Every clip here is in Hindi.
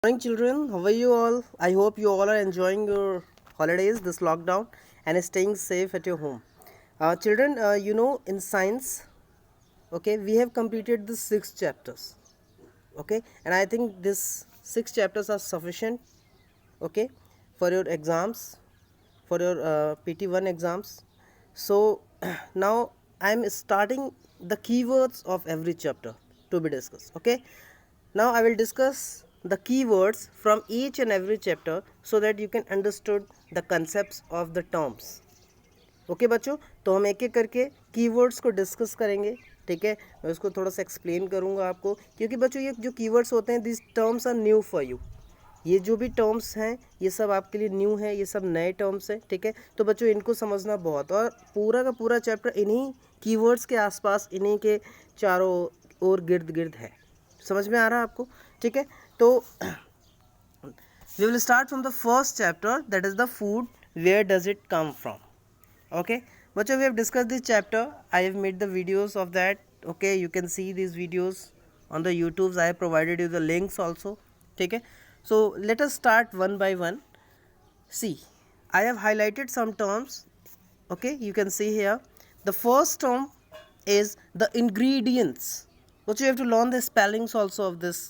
Morning, children. How are you all? I hope you all are enjoying your holidays, this lockdown, and staying safe at your home. Children, in science, okay, we have completed the 6 chapters, okay, and I think this 6 chapters are sufficient, okay, for your exams, for your PT1 exams. So now I am starting the keywords of every chapter to be discussed, okay. Now I will discuss the keywords from each and every chapter so that you can understood the concepts of the terms. Okay बच्चों, तो हम एक एक करके कीवर्ड्स को डिस्कस करेंगे. ठीक है, मैं उसको थोड़ा सा एक्सप्लेन करूंगा आपको, क्योंकि बच्चों ये जो कीवर्ड्स होते हैं this terms are new for you. ये जो भी टर्म्स हैं ये सब आपके लिए न्यू है, ये सब नए टर्म्स हैं. ठीक है, तो बच्चों इनको समझना बहुत, और पूरा का पूरा चैप्टर इन्हीं कीवर्ड्स के आसपास, इन्हीं के चारों ओर गिर्द गिर्द है. समझ में आ रहा है आपको? ठीक है, तो we will start from the first chapter, that is the food, where does it come from. Okay bachcho, we have discussed this chapter. I have made the videos of that. Okay, you can see these videos on the YouTubes. I have provided you the links also. Okay, so let us start one by one. See, I have highlighted some terms. Okay, you can see here the first term is the ingredients, but you have to learn the spellings also of this.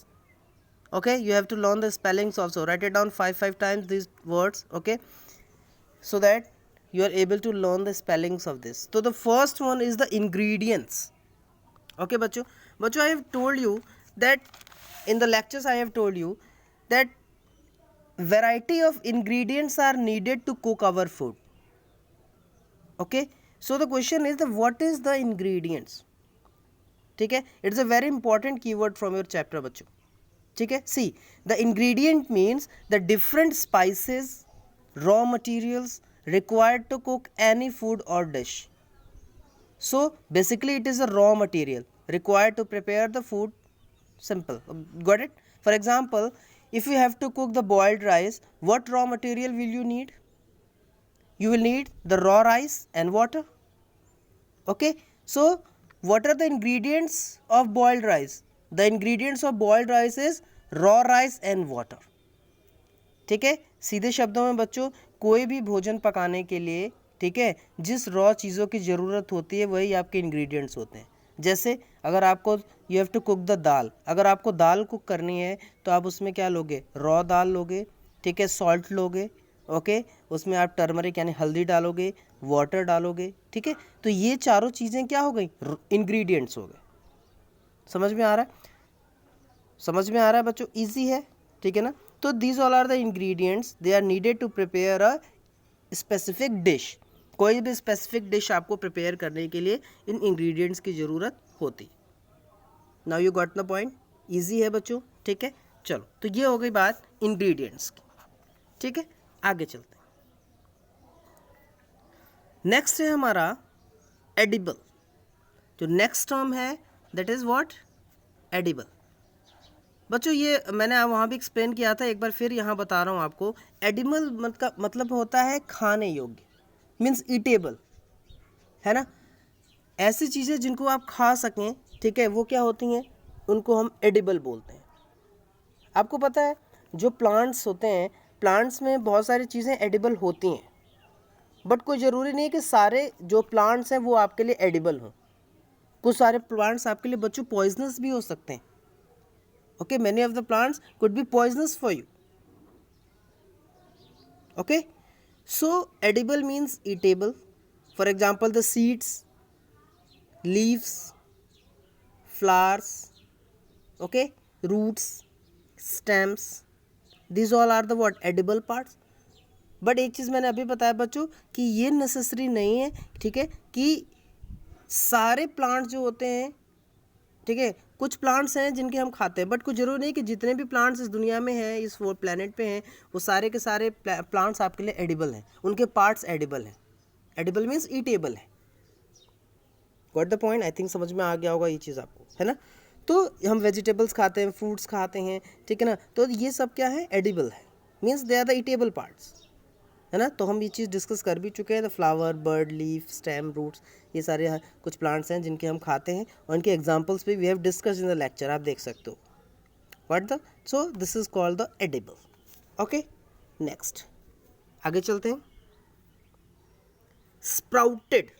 Okay, you have to learn the spellings also. Write it down five times these words. Okay, so that you are able to learn the spellings of this. So the first one is the ingredients. Okay bachcho, I have told you that in the lectures I have told you that variety of ingredients are needed to cook our food. Okay, so the question is the what is the ingredients. ठीक है, it's a very important keyword from your chapter बच्चों. ठीक है, see, the ingredient means the different spices, raw materials required to cook any food or dish. So basically it is a raw material required to prepare the food. Simple, got it? For example, if you have to cook the boiled rice, what raw material will you need? You will need the raw rice and water. Okay, so what are the ingredients of boiled rice? The ingredients of boiled rice is raw rice and water. ठीक है, सीधे शब्दों में बच्चों, कोई भी भोजन पकाने के लिए, ठीक है, जिस रॉ चीज़ों की ज़रूरत होती है वही आपके इंग्रेडिएंट्स होते हैं. जैसे अगर आपको you have to cook the dal, अगर आपको दाल कुक करनी है तो आप उसमें क्या लोगे? रॉ दाल लोगे. ठीक है, सॉल्ट लोगे. ओके, उसमें आप टर्मरिक यानी हल्दी डालोगे, वाटर डालोगे. ठीक है, तो ये चारों चीज़ें क्या हो गई? इंग्रेडिएंट्स हो गए. समझ में आ रहा है? समझ में आ रहा है बच्चों? ईजी है. ठीक है ना? तो these all are the ingredients, they are needed to prepare a specific dish. कोई भी स्पेसिफिक डिश आपको प्रिपेयर करने के लिए इन इंग्रेडिएंट्स की ज़रूरत होती. Now you got the point. Easy है बच्चों. ठीक है, चलो, तो ये हो गई बात इंग्रेडिएंट्स की. ठीक है, आगे चलते हैं. नेक्स्ट है हमारा एडिबल. जो नेक्स्ट टर्म है दैट इज व्हाट? एडिबल. बच्चों ये मैंने वहाँ भी एक्सप्लेन किया था, एक बार फिर यहाँ बता रहा हूँ आपको. एडिबल मतलब होता है खाने योग्य, मीन्स ईटेबल, है ना. ऐसी चीज़ें जिनको आप खा सकें, ठीक है, वो क्या होती हैं? उनको हम एडिबल बोलते हैं. आपको पता है जो प्लांट्स होते हैं, प्लांट्स में बहुत सारी चीज़ें एडिबल होती हैं, बट कोई ज़रूरी नहीं है कि सारे जो प्लांट्स हैं वो आपके लिए एडिबल हों. कुछ सारे प्लांट्स आपके लिए बच्चों पॉइजनस भी हो सकते हैं. Okay, many of the plants could be poisonous for you. Okay, so edible means eatable. For example, the seeds, leaves, flowers, okay, roots, stems, these all are the what? Edible parts. But एक चीज़ मैंने अभी बताया बच्चों कि ये नेसेसरी नहीं है, ठीक है, कि सारे प्लांट्स जो होते हैं, ठीक है, कुछ प्लांट्स हैं जिनके हम खाते हैं, बट कुछ जरूरी नहीं कि जितने भी प्लांट्स इस दुनिया में हैं, इस वो प्लेनेट पे हैं, वो सारे के सारे प्लांट्स आपके लिए एडिबल हैं. उनके पार्ट्स एडिबल हैं. एडिबल मीन्स ईटेबल है. Got the point? I think समझ में आ गया होगा ये चीज़ आपको, है ना. तो हम वेजिटेबल्स खाते हैं, फ्रूट्स खाते हैं, ठीक है ना, तो ये सब क्या है? एडिबल है, means they are the eatable parts, है ना. तो हम ये चीज़ डिस्कस कर भी चुके हैं. The flower, bird, leaf, stem, roots, ये सारे कुछ प्लांट्स हैं जिनके हम खाते हैं, और इनके एग्जांपल्स भी we have discuss in the lecture, आप देख सकते हो. What the so this is called the edible. Okay, next आगे चलते हैं। स्प्राउटेड,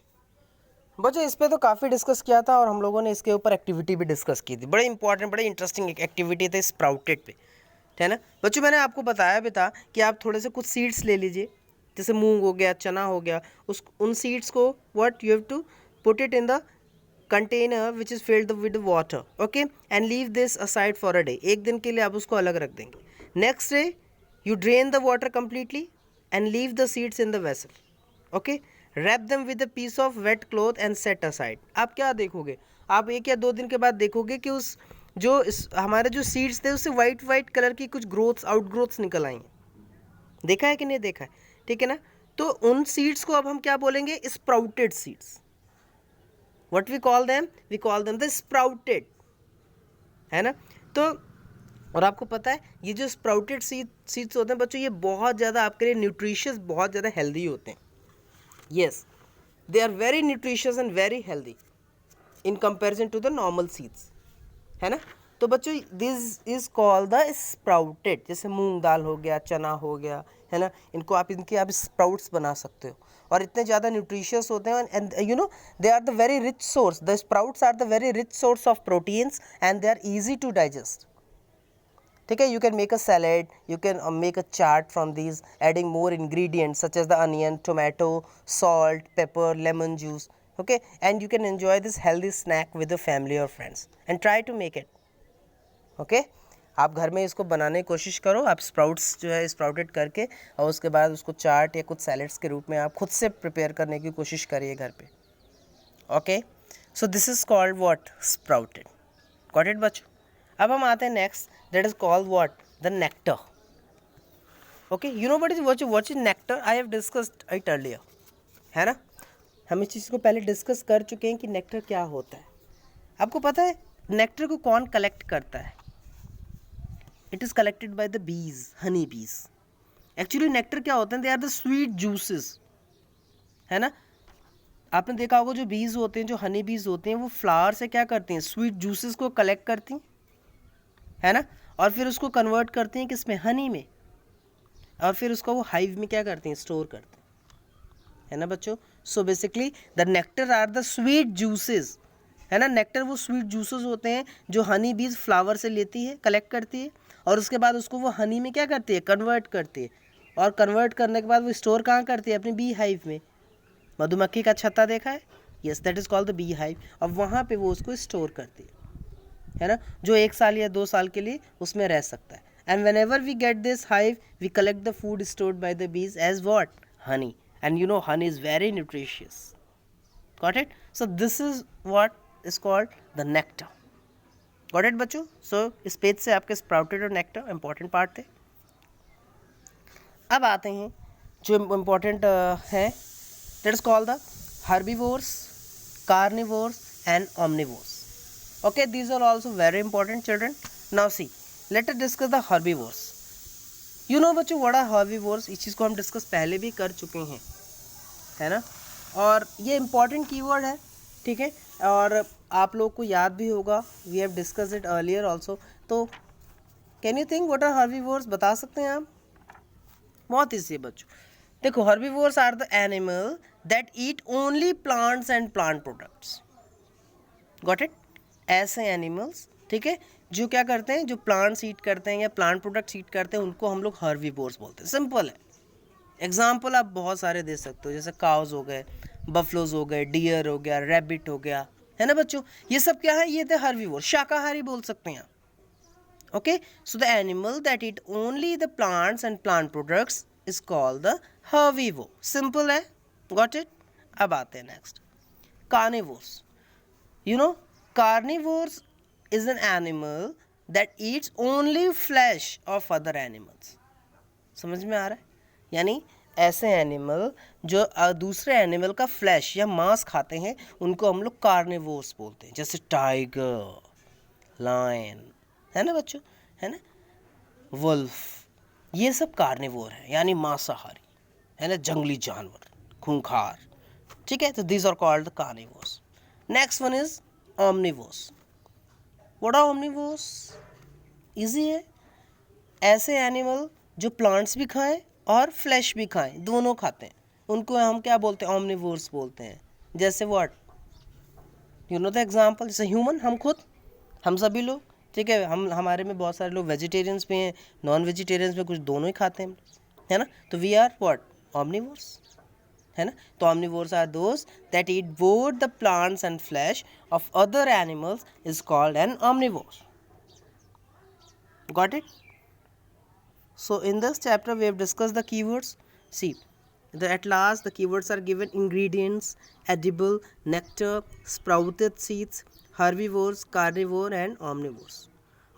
बच्चों इस पे तो काफ़ी डिस्कस किया था और हम लोगों ने इसके ऊपर एक्टिविटी भी डिस्कस की थी, बड़े इंपॉर्टेंट बड़े इंटरेस्टिंग एक्टिविटी थे स्प्राउटेड पे, है ना बच्चों। मैंने आपको बताया भी था कि आप थोड़े से कुछ सीड्स ले लीजिए, जैसे मूंग हो गया, चना हो गया, उन सीड्स को what you have to put it in the container which is filled with water, okay, and leave this aside for a day. एक दिन के लिए आप उसको अलग रख देंगे। Next day you drain the water completely and leave the seeds in the vessel, okay, wrap them with a piece of wet cloth and set aside. आप क्या देखोगे, आप 1 या 2 दिन के बाद देखोगे कि उस जो हमारे जो सीड्स थे उससे वाइट वाइट कलर की कुछ ग्रोथ्स आउटग्रोथ्स निकल आई हैं। देखा है कि नहीं देखा है, ठीक है ना। तो उन सीड्स को अब हम क्या बोलेंगे, sprouted seeds. What we call them the sprouted, है ना। तो और आपको पता है ये जो स्प्राउटेड सीड्स होते हैं बच्चों, ये बहुत ज़्यादा आपके लिए न्यूट्रिशियस, बहुत ज़्यादा हेल्दी होते हैं। Yes, they are very nutritious and very healthy in comparison to the normal seeds, है ना। तो बच्चों this is called the sprouted. जैसे मूंग दाल हो गया, चना हो गया, है ना, इनके आप स्प्राउट्स बना सकते हो और इतने ज़्यादा न्यूट्रिशियस होते हैं। And you know they are the very rich source, the sprouts are the very rich source of proteins and they are easy to digest, ठीक है। You can make a salad, you can make a chaat from these, adding more ingredients such as the onion, tomato, salt, pepper, lemon juice, okay, and you can enjoy this healthy snack with your family or friends and try to make it, okay। आप घर में इसको बनाने की कोशिश करो, आप स्प्राउट्स जो है स्प्राउटेड करके और उसके बाद उसको चाट या कुछ सैलेड्स के रूप में आप खुद से प्रिपेयर करने की कोशिश करिए घर पे, okay. So this is called what, sprouted. Got it बच्चों। अब हम आते हैं next, that is called what, the nectar, okay. You know what is nectar, I have discussed it earlier, है ना। हम इस चीज़ को पहले डिस्कस कर चुके हैं कि नेक्टर क्या होता है। आपको पता है नेक्टर को कौन कलेक्ट करता है? It is collected by the bees, honey bees. Actually nectar क्या होते हैं, they are the sweet juices, है ना। आपने देखा होगा जो बीज होते हैं, जो हनी बीज होते हैं, वो फ्लावर से क्या करती हैं, स्वीट जूसेस को कलेक्ट करती हैं, है ना, और फिर उसको कन्वर्ट करती हैं किसमें, हनी में, और फिर उसको वो हाइव में क्या करती हैं, स्टोर करते हैं, है ना बच्चों। So basically the nectar are the sweet juices, है ना। नेक्टर वो स्वीट जूसेस होते हैं जो हनी बीज फ्लावर से लेती है, कलेक्ट करती है, और उसके बाद उसको वो हनी में क्या करती है, कन्वर्ट करती है, और कन्वर्ट करने के बाद वो स्टोर कहाँ करती है, अपनी बी हाइव में। मधुमक्खी का छत्ता देखा है, yes, that is called the bee hive, और वहाँ पे वो उसको स्टोर करती है ना, जो 1 साल या 2 साल के लिए उसमें रह सकता है। And whenever we get this hive we collect the food stored by the bees as what, honey, and you know honey is very nutritious. Got it. So this is what is called the nectar. Got it बच्चों। सो इस पेज से आपके स्प्राउटेड और नेक्टर इंपॉर्टेंट पार्ट थे। अब आते हैं जो इम्पोर्टेंट है, that is called the herbivores, carnivores and omnivores. Okay, these are also very important children. Now see, let us discuss the herbivores. You know बच्चों what are herbivores, इस चीज़ को हम डिस्कस पहले भी कर चुके हैं, है ना, और ये इम्पॉर्टेंट कीवर्ड है, ठीक है, और आप लोग को याद भी होगा, we have discussed it earlier also. तो can you think what are herbivores, बता सकते हैं आप? बहुत ईजी है बच्चों। देखो, herbivores are the animal that eat only plants and plant products. Got it. ऐसे एनिमल्स, ठीक है, जो क्या करते हैं, जो प्लांट्स ईट करते हैं या प्लांट प्रोडक्ट्स ईट करते हैं, उनको हम लोग हर्बीवोर्स बोलते हैं। सिंपल है। एग्जाम्पल आप बहुत सारे दे सकते हो, जैसे काउज हो गए, बफलोज हो गए, डियर हो गया, रैबिट हो गया, है ना बच्चों। ये सब क्या है, ये थे हर्बीवोर, शाकाहारी बोल सकते हैं। Okay, so the animal that eat only the plants and plant products is called the herbivore. Simple है। Got it. अब आते हैं next, carnivores. You know carnivores is an animal that eats only flesh of other animals. समझ में आ रहा है? यानी ऐसे एनिमल जो दूसरे एनिमल का फ्लैश या मांस खाते हैं, उनको हम लोग कार्निवोर्स बोलते हैं। जैसे टाइगर, लायन, है ना बच्चों, है ना, वुल्फ, ये सब कार्निवोर है, यानी मांसाहारी, है ना, जंगली जानवर, खूंखार, ठीक है। तो these are called the carnivores. Next one is omnivores. What are omnivores? Easy है। ऐसे एनिमल जो प्लांट्स भी खाएं और फ्लैश भी खाएं, दोनों खाते हैं, उनको हम क्या बोलते हैं? ऑमनिवोर्स बोलते हैं। जैसे what, you know the example, जैसे ह्यूमन, हम खुद, हम सभी लोग, ठीक है, हम हमारे में बहुत सारे लोग वेजिटेरियंस भी हैं, नॉन वेजिटेरियंस में कुछ दोनों ही खाते हैं, है ना? तो वी आर व्हाट? ऑमनिवोर्स, है ना? तो omnivores are those that eat both the plants and flesh of other animals is called an omnivore. Got it? So in this chapter we have discussed the keywords. See, at last the keywords are given: ingredients, edible, nectar, sprouted seeds, herbivores, carnivore and omnivores.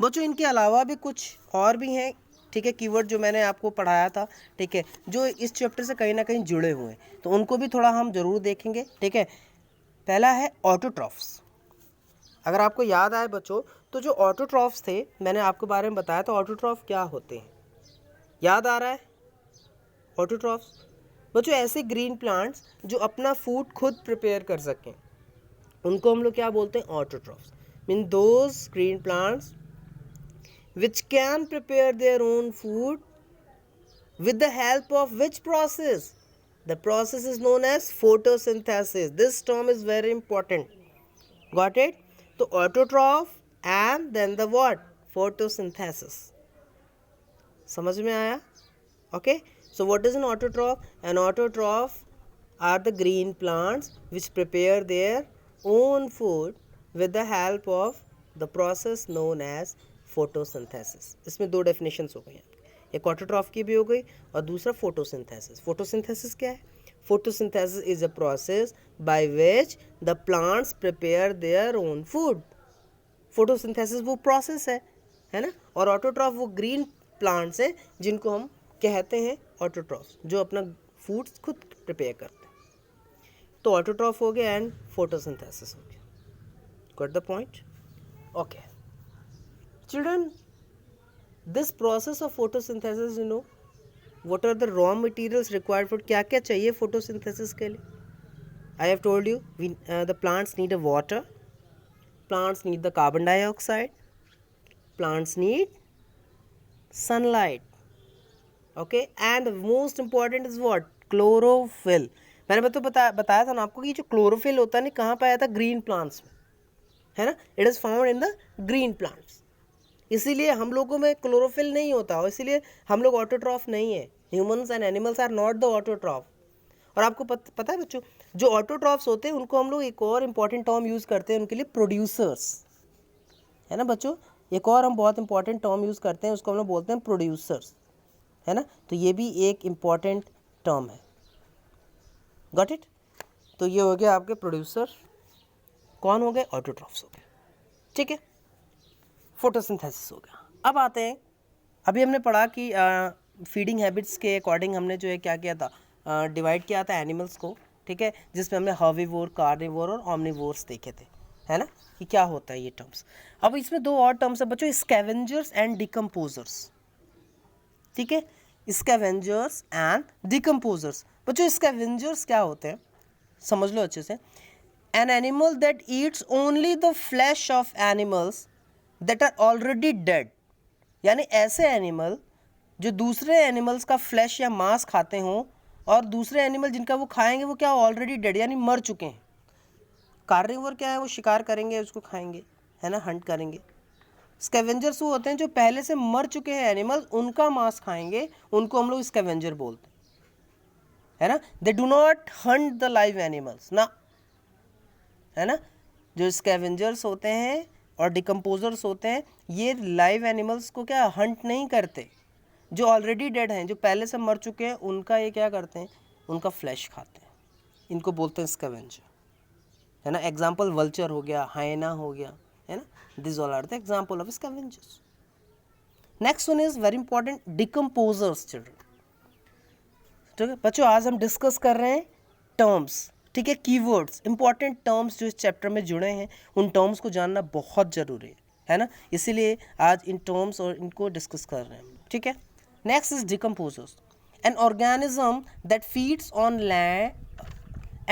बच्चों इनके अलावा भी कुछ और भी हैं, ठीक है, कीवर्ड जो मैंने आपको पढ़ाया था, ठीक है, जो इस चैप्टर से कहीं ना कहीं जुड़े हुए हैं, तो उनको भी थोड़ा हम ज़रूर देखेंगे, ठीक है। पहला है ऑटोट्रॉफ्स। अगर आपको याद आए बच्चों, तो जो ऑटोट्रॉफ्स थे, मैंने आपके बारे में बताया, तो ऑटोट्रॉफ क्या होते हैं, याद आ रहा है? ऑटोट्रॉफ्स बच्चों ऐसे ग्रीन प्लांट्स जो अपना फूड खुद प्रिपेयर कर सकें, उनको हम लोग क्या बोलते हैं? Autotrophs. Mean those green plants which can prepare their own food with the help of which process? The process is known as photosynthesis. This term is very important. Got it? So autotroph and then the what? Photosynthesis. समझ में आया? Okay. So what is an autotroph? An autotroph are the green plants which prepare their own food with the help of the process known as photosynthesis. इसमें दो डेफिनेशंस हो गई हैं, एक ऑटोट्रॉफ की भी हो गई और दूसरा फोटोसिंथेसिस। फोटोसिंथेसिस क्या है? Photosynthesis is a process by which the plants prepare their own food. Photosynthesis वो प्रोसेस है ना? और ऑटोट्रॉफ वो ग्रीन प्लांट्स हैं जिनको हम कहते हैं ऑटोट्रॉफ, जो अपना फूड खुद प्रिपेयर करते हैं। तो ऑटोट्रॉफ हो गया एंड फोटोसिंथेसिस हो गया। Got the point? Okay children, this process of photosynthesis, you know, what are the raw materials required for? क्या क्या चाहिए photosynthesis के लिए? I have told you, the plants need a water, plants need the carbon dioxide, plants need sunlight, okay, and the most important is what? Chlorophyll. मैंने बताया था ना आपको कि जो क्लोरोफिल होता है ना, कहाँ पाया था? ग्रीन प्लांट्स में, है ना? It is found in the green plants. इसीलिए हम लोगों में क्लोरोफिल नहीं होता और इसीलिए हम लोग ऑटोट्रॉफ नहीं है। Humans and animals are not the autotroph. और आपको पता है बच्चों, जो ऑटोट्रॉफ्स होते हैं उनको हम लोग एक और इम्पॉर्टेंट टर्म यूज़ करते हैं उनके लिए, प्रोड्यूसर्स, है ना बच्चों? एक और हम बहुत इंपॉर्टेंट टर्म यूज़ करते हैं, उसको हम लोग बोलते हैं प्रोड्यूसर्स, है ना? तो ये भी एक इम्पॉर्टेंट टर्म है। Got it? तो ये हो गया आपके प्रोड्यूसर। कौन हो गए? ऑटोट्रॉफ्स हो गए, ठीक है। फोटोसिंथेसिस हो गया। अब आते हैं, अभी हमने पढ़ा कि फीडिंग हैबिट्स के अकॉर्डिंग हमने जो है क्या किया था, डिवाइड किया था एनिमल्स को, ठीक है, जिसमें हमने हर्बीवोर, कार्निवोर और ऑमनिवोर्स देखे थे, है ना, कि क्या होता है ये टर्म्स। अब इसमें दो और टर्म्स है बच्चों, स्कैवेंजर्स एंड डिकम्पोजर्स, ठीक है, स्कैवेंजर्स एंड डिकम्पोजर्स। बच्चों स्कैवेंजर्स क्या होते हैं, समझ लो अच्छे से। An animal that eats only the flesh of animals that are already dead, यानी ऐसे एनिमल जो दूसरे एनिमल्स का फ्लैश या मांस खाते हों और दूसरे एनिमल जिनका वो खाएंगे वो क्या? ऑलरेडी डेड, यानी मर चुके हैं। कार्निवोर क्या है? वो शिकार करेंगे, उसको खाएंगे, है ना, हंट करेंगे। स्कैवेंजर्स वो होते हैं जो पहले से मर चुके हैं एनिमल, उनका मांस खाएंगे, उनको हम लोग स्कैवेंजर बोलते हैं, है ना। They do not Hunt the live animals ना, है ना। जो स्कैवेंजर्स होते हैं और डिकम्पोजर्स होते हैं, ये लाइव एनिमल्स को क्या हंट नहीं करते, जो ऑलरेडी डेड हैं, जो पहले से मर चुके हैं, उनका ये क्या करते हैं? उनका फ्लैश खाते हैं, इनको बोलते हैं स्कैवेंजर, है ना। एग्जाम्पल वल्चर हो गया, हाइना हो गया, है ना। This all are the example of scavengers. Next one is very important, decomposers children, ठीक है बच्चों। आज हम डिस्कस कर रहे हैं टर्म्स, ठीक है, कीवर्ड्स, इंपॉर्टेंट टर्म्स जो इस चैप्टर में जुड़े हैं, उन टर्म्स को जानना बहुत ज़रूरी है ना। इसीलिए आज इन टर्म्स और इनको डिस्कस कर रहे हैं, ठीक है। Next is decomposers, an organism that feeds on land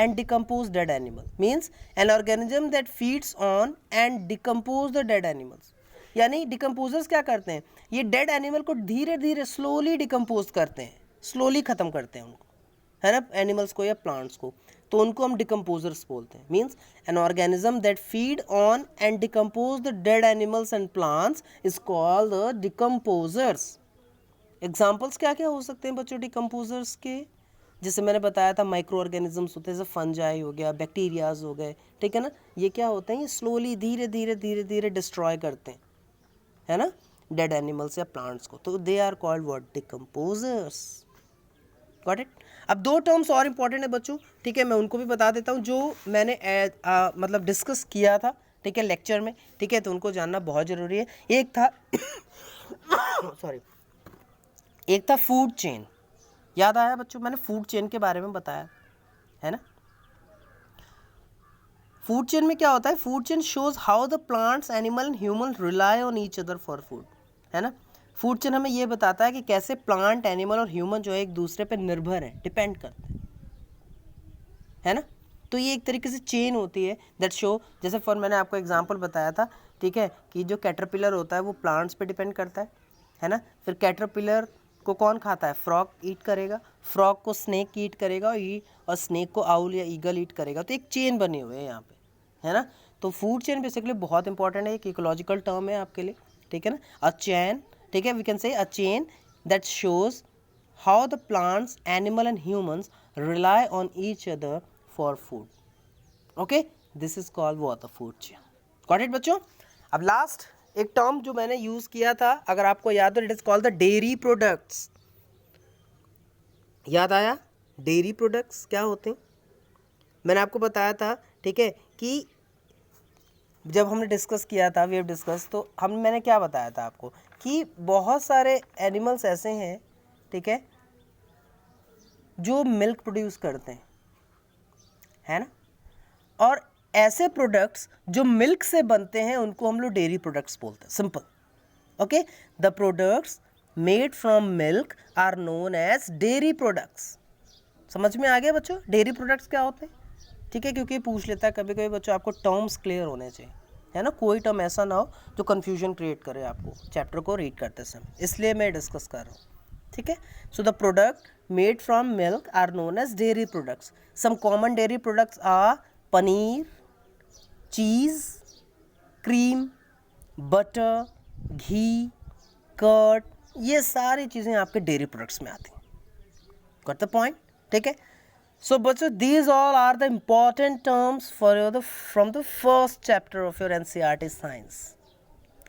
and decompose dead animal, means an organism that feeds on and decompose the dead animals. यानी डिकम्पोजर्स क्या करते हैं, ये डेड एनिमल को धीरे धीरे स्लोली डिकम्पोज करते हैं, स्लोली ख़त्म करते हैं उनको, है ना, एनिमल्स को या प्लांट्स को, तो उनको हम डिकम्पोजर्स बोलते हैं। Means an organism that feed on and decompose the dead animals and plants is called the decomposers. Examples क्या क्या हो सकते हैं बच्चों डिकम्पोजर्स के, जैसे मैंने बताया था माइक्रो ऑर्गेनिजम्स होते हैं, जैसे फंजाई हो गया, बैक्टीरियाज हो गए, ठीक है ना, ये क्या होते हैं, ये स्लोली धीरे धीरे धीरे धीरे डिस्ट्रॉय करते हैं, है ना, डेड एनिमल्स या प्लांट्स को, तो they are called what, decomposers. Got it. अब दो टर्म्स और इंपॉर्टेंट है बच्चों, ठीक है, मैं उनको भी बता देता हूँ जो मैंने मतलब डिस्कस किया था, ठीक है, लेक्चर में, ठीक है, तो उनको जानना बहुत ज़रूरी है। एक था सॉरी, एक था फूड चेन, याद आया बच्चों, मैंने फूड चेन के बारे में बताया, है ना। फूड चेन में क्या होता है, food chain shows how the plants, animal and human rely on each other for food, है ना। फूड चेन हमें ये बताता है कि कैसे प्लांट, एनिमल और ह्यूमन जो है एक दूसरे पे निर्भर है, डिपेंड करते हैं, है ना। तो ये एक तरीके से चेन होती है दैट शो, जैसे फॉर मैंने आपको एग्जांपल बताया था, ठीक है, कि जो कैटरपिलर होता है वो प्लांट्स पे डिपेंड करता है ना। फिर कैटरपिलर को कौन खाता है, फ्रॉग ईट करेगा, फ्रॉग को स्नेक ईट करेगा, और स्नेक को आउल या ईगल ईट करेगा, तो एक चेन बनी हुई है यहाँ पे, है ना। तो फूड चेन बेसिकली बहुत इंपॉर्टेंट है, एक इकोलॉजिकल टर्म है आपके लिए, ठीक है ना, अ चेन, ठीक है, we can say a chain that shows how the plants, animal and humans rely on each other for food, okay, this is called what, the food chain. Got it बच्चों। अब लास्ट एक टर्म जो मैंने यूज किया था, अगर आपको याद हो, it is called the dairy products. याद आया, डेयरी प्रोडक्ट्स क्या होते हैं, मैंने आपको बताया था, ठीक है, कि जब हमने डिस्कस किया था, वी हैव डिस्कस, तो मैंने क्या बताया था आपको कि बहुत सारे एनिमल्स ऐसे हैं, ठीक है, जो मिल्क प्रोड्यूस करते हैं, है ना, और ऐसे प्रोडक्ट्स जो मिल्क से बनते हैं उनको हम लोग डेयरी प्रोडक्ट्स बोलते हैं, simple, okay. The products made from milk are known as dairy products. समझ में आ गया बच्चों, डेयरी प्रोडक्ट्स क्या होते हैं, ठीक है, क्योंकि पूछ लेता है कभी कभी बच्चों, आपको टर्म्स क्लियर होने चाहिए, है ना, कोई टर्म ऐसा ना हो जो कन्फ्यूजन क्रिएट करे आपको चैप्टर को रीड करते समय, इसलिए मैं डिस्कस कर रहा हूँ, ठीक है। So the product made from milk are known as dairy products. Some common dairy products are paneer, cheese, cream, butter, ghee, curd, ये सारी चीज़ें आपके डेयरी प्रोडक्ट्स में आती हैं। गॉट द पॉइंट, ठीक है। सो बच्चों, these all are the important terms for your from the first chapter of your NCERT science.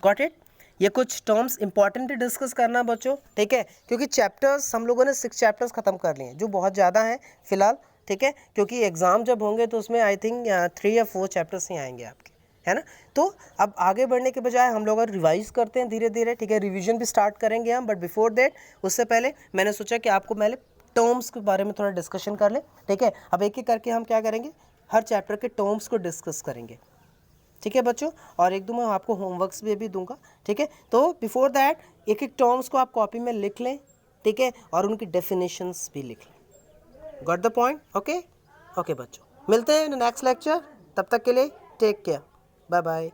Got it. ये कुछ टर्म्स इंपॉर्टेंट डिस्कस करना बच्चों, ठीक है, क्योंकि चैप्टर्स हम लोगों ने 6 चैप्टर्स खत्म कर लिए हैं, जो बहुत ज़्यादा हैं फिलहाल, ठीक है, क्योंकि एग्ज़ाम जब होंगे तो उसमें आई थिंक 3 या 4 चैप्टर्स ही आएंगे आपके, है ना। तो अब आगे बढ़ने के बजाय हम लोग अगर रिवाइज करते हैं धीरे धीरे, ठीक है, रिवीजन भी स्टार्ट करेंगे हम, बट बिफोर दैट, उससे पहले मैंने सोचा कि आपको पहले टर्म्स के बारे में थोड़ा डिस्कशन कर लें, ठीक है। अब एक एक करके हम क्या करेंगे, हर चैप्टर के टर्म्स को डिस्कस करेंगे, ठीक है बच्चों, और एक दो मैं आपको होमवर्क्स भी दूंगा, ठीक है। तो बिफोर दैट एक एक टर्म्स को आप कॉपी में लिख लें, ठीक है, और उनकी डेफिनेशंस भी लिख लें। Got the point, okay. Okay बच्चों, मिलते हैं नेक्स्ट लेक्चर, तब तक के लिए टेक केयर, बाय बाय।